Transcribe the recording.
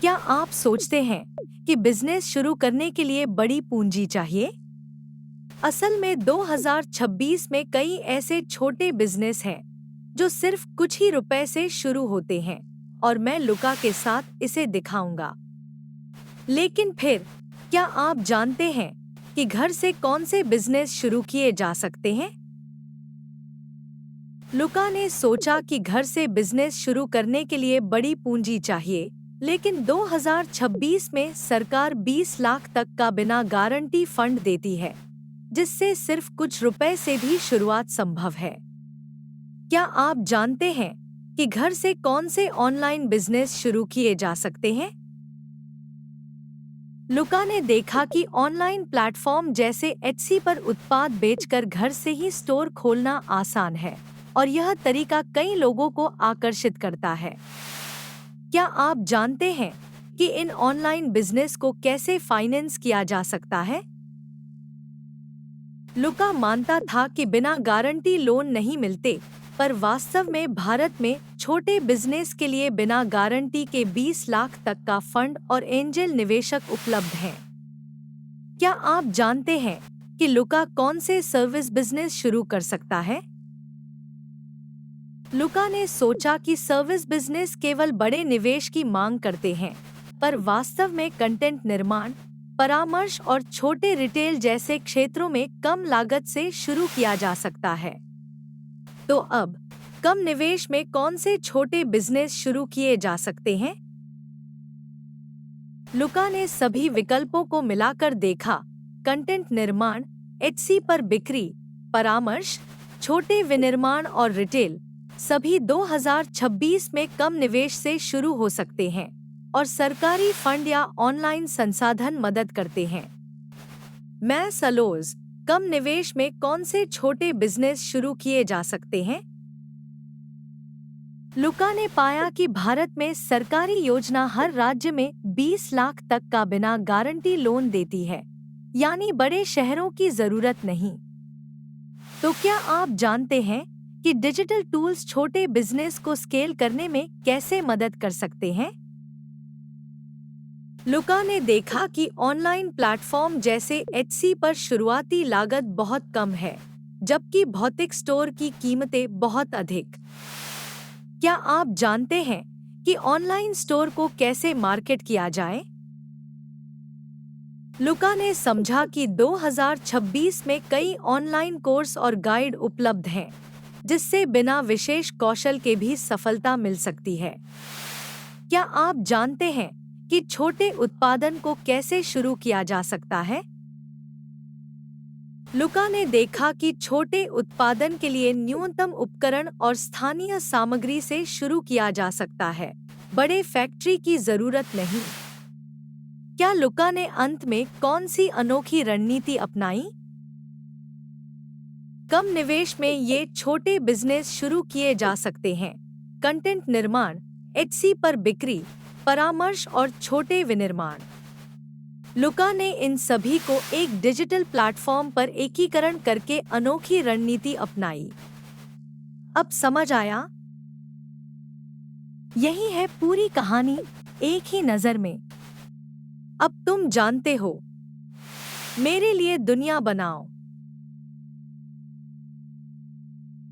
क्या आप सोचते हैं कि बिजनेस शुरू करने के लिए बड़ी पूंजी चाहिए? असल में 2026 में कई ऐसे छोटे बिजनेस हैं जो सिर्फ कुछ ही रुपए से शुरू होते हैं और मैं लुका के साथ इसे दिखाऊंगा। लेकिन फिर क्या आप जानते हैं कि घर से कौन से बिजनेस शुरू किए जा सकते हैं? लुका ने सोचा कि घर से बिजनेस शुरू करने के लिए बड़ी पूंजी चाहिए, लेकिन 2026 में सरकार 20 लाख तक का बिना गारंटी फंड देती है, जिससे सिर्फ कुछ रुपए से भी शुरुआत संभव है। क्या आप जानते हैं कि घर से कौन से ऑनलाइन बिजनेस शुरू किए जा सकते हैं? लुका ने देखा कि ऑनलाइन प्लेटफॉर्म जैसे एटसी पर उत्पाद बेचकर घर से ही स्टोर खोलना आसान है और यह तरीका कई लोगों को आकर्षित करता है। क्या आप जानते हैं कि इन ऑनलाइन बिजनेस को कैसे फाइनेंस किया जा सकता है? लुका मानता था कि बिना गारंटी लोन नहीं मिलते, पर वास्तव में भारत में छोटे बिजनेस के लिए बिना गारंटी के 20 लाख तक का फंड और एंजल निवेशक उपलब्ध हैं। क्या आप जानते हैं कि लुका कौन से सर्विस बिजनेस शुरू कर सकता है? लुका ने सोचा कि सर्विस बिजनेस केवल बड़े निवेश की मांग करते हैं, पर वास्तव में कंटेंट निर्माण, परामर्श और छोटे रिटेल जैसे क्षेत्रों में कम लागत से शुरू किया जा सकता है। तो अब कम निवेश में कौन से छोटे बिजनेस शुरू किए जा सकते हैं? लुका ने सभी विकल्पों को मिलाकर देखा। कंटेंट निर्माण, एटसी पर बिक्री, परामर्श, छोटे विनिर्माण और रिटेल सभी 2026 में कम निवेश से शुरू हो सकते हैं और सरकारी फंड या ऑनलाइन संसाधन मदद करते हैं। मैं सलोज, कम निवेश में कौन से छोटे बिजनेस शुरू किए जा सकते हैं? लुका ने पाया कि भारत में सरकारी योजना हर राज्य में 20 लाख तक का बिना गारंटी लोन देती है, यानी बड़े शहरों की जरूरत नहीं। तो क्या आप जानते हैं कि डिजिटल टूल्स छोटे बिजनेस को स्केल करने में कैसे मदद कर सकते हैं? लुका ने देखा कि ऑनलाइन प्लेटफॉर्म जैसे एटसी पर शुरुआती लागत बहुत कम है, जबकि भौतिक स्टोर की कीमतें बहुत अधिक। क्या आप जानते हैं कि ऑनलाइन स्टोर को कैसे मार्केट किया जाए? लुका ने समझा कि 2026 में कई ऑनलाइन कोर्स और गाइड उपलब्ध हैं, जिससे बिना विशेष कौशल के भी सफलता मिल सकती है। क्या आप जानते हैं कि छोटे उत्पादन को कैसे शुरू किया जा सकता है? लुका ने देखा कि छोटे उत्पादन के लिए न्यूनतम उपकरण और स्थानीय सामग्री से शुरू किया जा सकता है, बड़े फैक्ट्री की जरूरत नहीं। क्या लुका ने अंत में कौन सी अनोखी रणनीति अपनाई? कम निवेश में ये छोटे बिजनेस शुरू किए जा सकते हैं। कंटेंट निर्माण, एटसी पर बिक्री, परामर्श और छोटे विनिर्माण। लुका ने इन सभी को एक डिजिटल प्लेटफॉर्म पर एकीकरण करके अनोखी रणनीति अपनाई। अब समझ आया? यही है पूरी कहानी एक ही नजर में। अब तुम जानते हो। मेरे लिए दुनिया बनाओ।